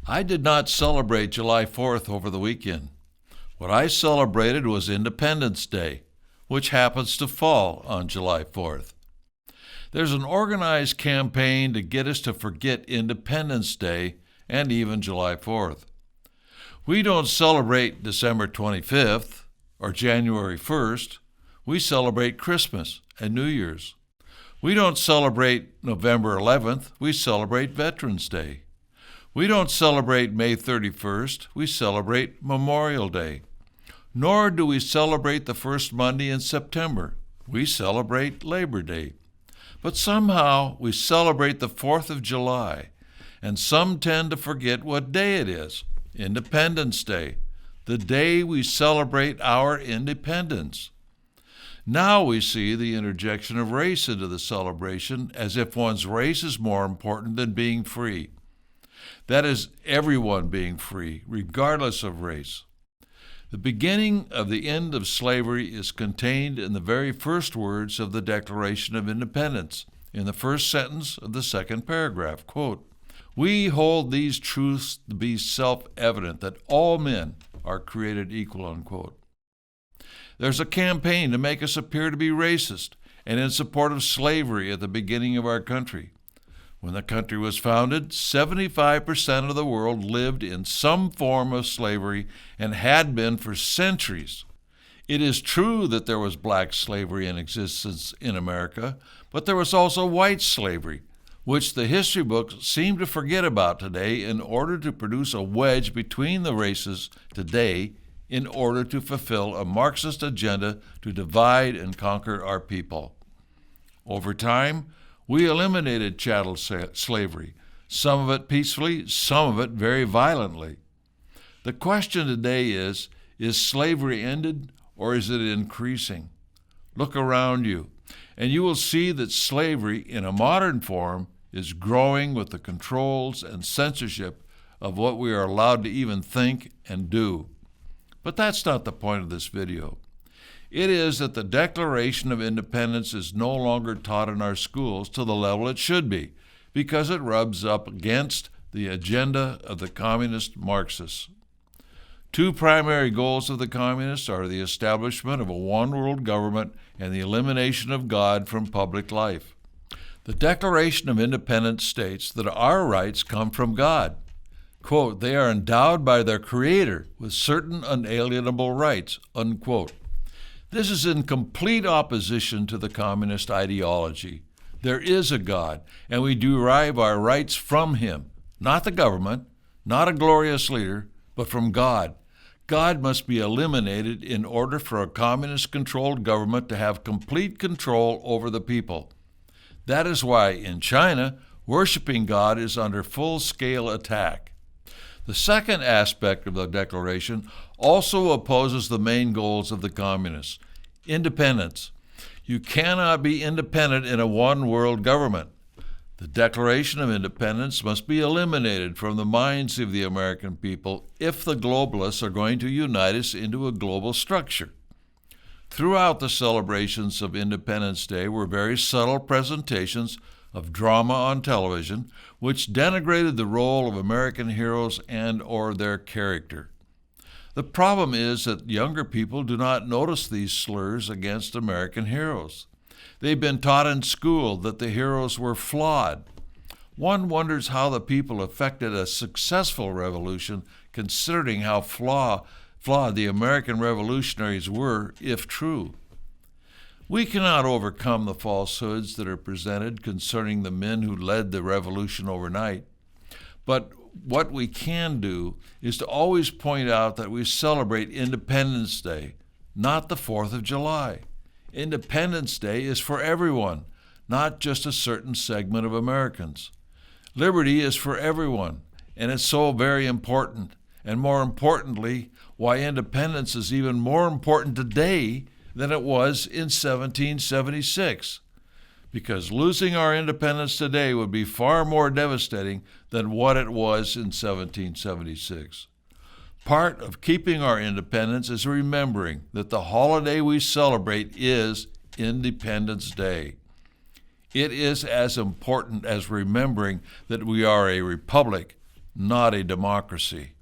I did not celebrate July 4th over the weekend. What I celebrated was Independence Day, which happens to fall on July 4th. There's an organized campaign to get us to forget Independence Day and even July 4th. We don't celebrate December 25th or January 1st. We celebrate Christmas and New Year's. We don't celebrate November 11th. We celebrate Veterans Day. We don't celebrate May 31st. We celebrate Memorial Day. Nor do we celebrate the first Monday in September. We celebrate Labor Day. But somehow we celebrate the 4th of July, and some tend to forget what day it is. Independence Day, the day we celebrate our independence. Now we see the interjection of race into the celebration as if one's race is more important than being free. That is, everyone being free, regardless of race. The beginning of the end of slavery is contained in the very first words of the Declaration of Independence, in the first sentence of the second paragraph. Quote, "We hold these truths to be self-evident, that all men are created equal," unquote. There's a campaign to make us appear to be racist and in support of slavery at the beginning of our country. When the country was founded, 75% of the world lived in some form of slavery and had been for centuries. It is true that there was black slavery in existence in America, but there was also white slavery, which the history books seem to forget about today in order to produce a wedge between the races today in order to fulfill a Marxist agenda to divide and conquer our people. Over time, we eliminated chattel slavery, some of it peacefully, some of it very violently. The question today is slavery ended or is it increasing? Look around you, and you will see that slavery in a modern form is growing with the controls and censorship of what we are allowed to even think and do. But that's not the point of this video. It is that the Declaration of Independence is no longer taught in our schools to the level it should be, because it rubs up against the agenda of the communist Marxists. Two primary goals of the communists are the establishment of a one-world government and the elimination of God from public life. The Declaration of Independence states that our rights come from God. Quote, "They are endowed by their Creator with certain unalienable rights," unquote. This is in complete opposition to the communist ideology. There is a God, and we derive our rights from Him, not the government, not a glorious leader, but from God. God must be eliminated in order for a communist-controlled government to have complete control over the people. That is why in China, worshiping God is under full-scale attack. The second aspect of the Declaration also opposes the main goals of the communists. Independence. You cannot be independent in a one-world government. The Declaration of Independence must be eliminated from the minds of the American people if the globalists are going to unite us into a global structure. Throughout the celebrations of Independence Day were very subtle presentations of drama on television, which denigrated the role of American heroes and or their character. The problem is that younger people do not notice these slurs against American heroes. They've been taught in school that the heroes were flawed. One wonders how the people affected a successful revolution, considering how flawed the American revolutionaries were, if true. We cannot overcome the falsehoods that are presented concerning the men who led the revolution overnight. But what we can do is to always point out that we celebrate Independence Day, not the 4th of July. Independence Day is for everyone, not just a certain segment of Americans. Liberty is for everyone, and it's so very important. And more importantly, why independence is even more important today than it was in 1776. Because losing our independence today would be far more devastating than what it was in 1776. Part of keeping our independence is remembering that the holiday we celebrate is Independence Day. It is as important as remembering that we are a republic, not a democracy.